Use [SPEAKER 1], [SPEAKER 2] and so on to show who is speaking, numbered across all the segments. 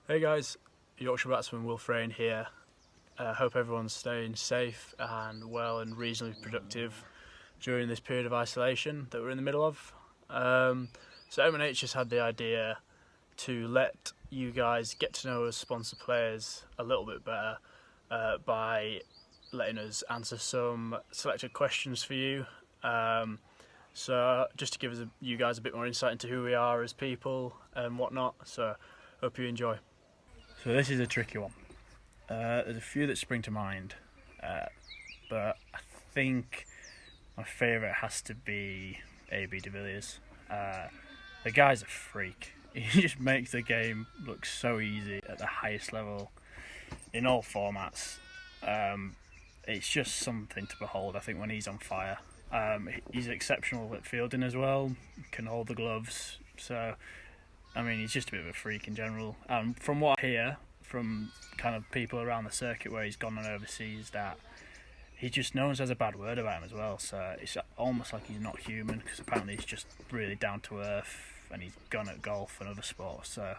[SPEAKER 1] Hey guys, Yorkshire batsman Will Fraine here. Hope everyone's staying safe and well and reasonably productive during this period of isolation that we're in the middle of. So M&H just had the idea to let you guys get to know us sponsor players a little bit better by letting us answer some selected questions for you. So just to give you guys a bit more insight into who we are as people and whatnot. So hope you enjoy. So this is a tricky one. There's a few that spring to mind, but I think my favourite has to be AB de Villiers. The guy's a freak. He just makes the game look so easy at the highest level in all formats. It's just something to behold, I think, when he's on fire. He's exceptional at fielding as well, can hold the gloves, so I mean he's just a bit of a freak in general. From what I hear from kind of people around the circuit where he's gone on overseas, that he just, no one says a bad word about him as well, so it's almost like he's not human, because apparently he's just really down to earth and he's gone at golf and other sports. So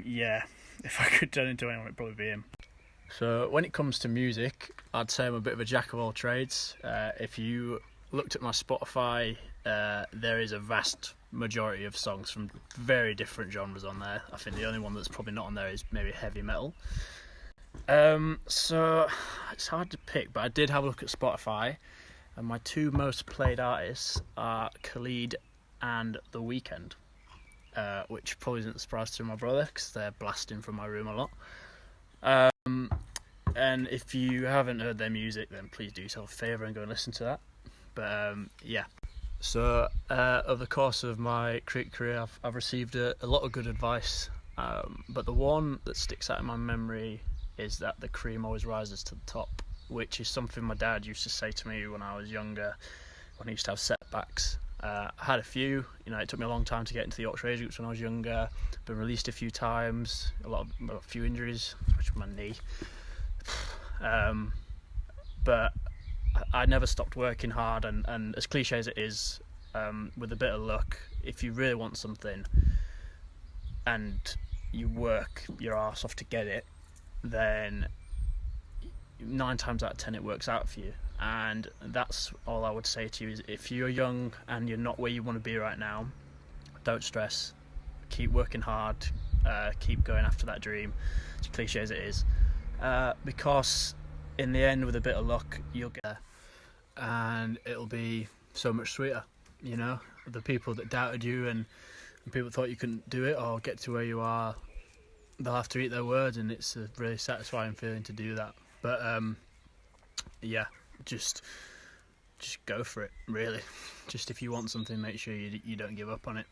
[SPEAKER 1] yeah, if I could turn into anyone, it'd probably be him. So when it comes to music, I'd say I'm a bit of a jack of all trades. If you looked at my Spotify, there is a vast majority of songs from very different genres on there. I think the only one that's probably not on there is maybe heavy metal. So it's hard to pick, but I did have a look at Spotify, and my two most played artists are Khalid and The Weeknd, which probably isn't a surprise to my brother because they're blasting from my room a lot. And if you haven't heard their music, then please do yourself a favour and go and listen to that. But yeah. So over the course of my cricket career, I've received a lot of good advice. But the one that sticks out in my memory is that the cream always rises to the top, which is something my dad used to say to me when I was younger, when I used to have setbacks. I had a few, it took me a long time to get into the Yorkshire age groups when I was younger. Been released a few times, a few injuries, especially my knee. But I never stopped working hard, and as cliche as it is, with a bit of luck, if you really want something and you work your arse off to get it, then 9 times out of 10 it works out for you. And that's all I would say to you, is if you're young and you're not where you want to be right now, don't stress, keep working hard, keep going after that dream, as cliche as it is, because in the end, with a bit of luck, you'll get there and it'll be so much sweeter. The people that doubted you and people thought you couldn't do it or get to where you are, they'll have to eat their words, and it's a really satisfying feeling to do that. But yeah, just go for it, really. Just if you want something, make sure you don't give up on it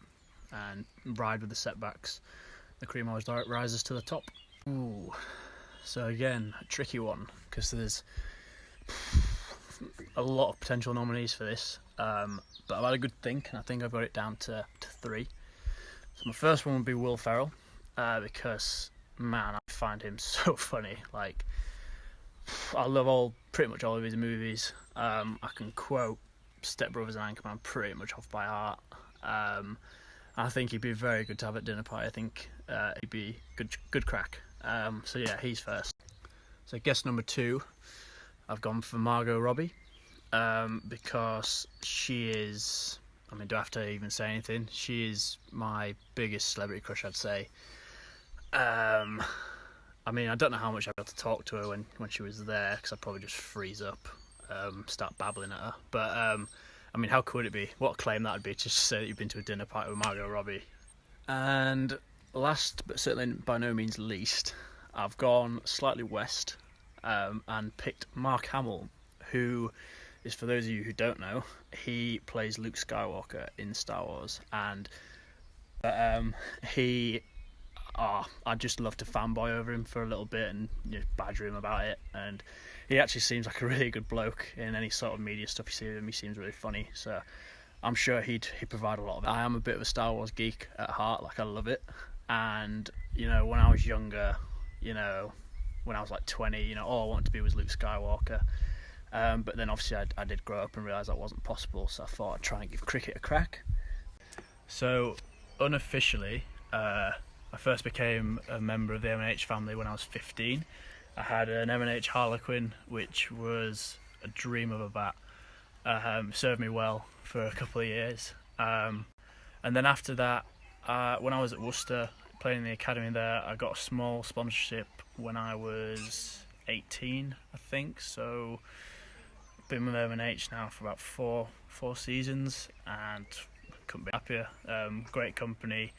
[SPEAKER 1] and ride with the setbacks. The cream always rises to the top. Ooh. So again, a tricky one, because there's a lot of potential nominees for this, but I've had a good think, and I think I've got it down to 3. So my first one would be Will Ferrell, because man, I find him so funny. Like, I love pretty much all of his movies. I can quote Step Brothers and Anchorman pretty much off by heart. I think he'd be very good to have at dinner party. I think he'd be good crack. So yeah, he's first. So guess number 2, I've gone for Margot Robbie, because she is, do I have to even say anything? She is my biggest celebrity crush, I'd say. I don't know how much I got to talk to her when she was there, because I'd probably just freeze up, start babbling at her. But how cool would it be? What a claim that would be, to say that you've been to a dinner party with Margot Robbie. And last, but certainly by no means least, I've gone slightly west and picked Mark Hamill, who is, for those of you who don't know, he plays Luke Skywalker in Star Wars, and I'd just love to fanboy over him for a little bit and badger him about it. And he actually seems like a really good bloke in any sort of media stuff you see of him. He seems really funny, so I'm sure he'd provide a lot of it. I am a bit of a Star Wars geek at heart, like I love it. And when I was younger, when I was like 20, all I wanted to be was Luke Skywalker. But then obviously I did grow up and realise that wasn't possible, so I thought I'd try and give cricket a crack. So unofficially, I first became a member of the M&H family when I was 15. I had an M&H Harlequin, which was a dream of a bat. Served me well for a couple of years. And then after that, when I was at Worcester, playing in the academy there, I got a small sponsorship when I was 18, I think. So been with M&H now for about four seasons, and couldn't be happier. Great company,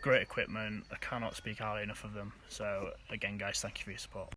[SPEAKER 1] great equipment. I cannot speak highly enough of them. So again, guys, thank you for your support.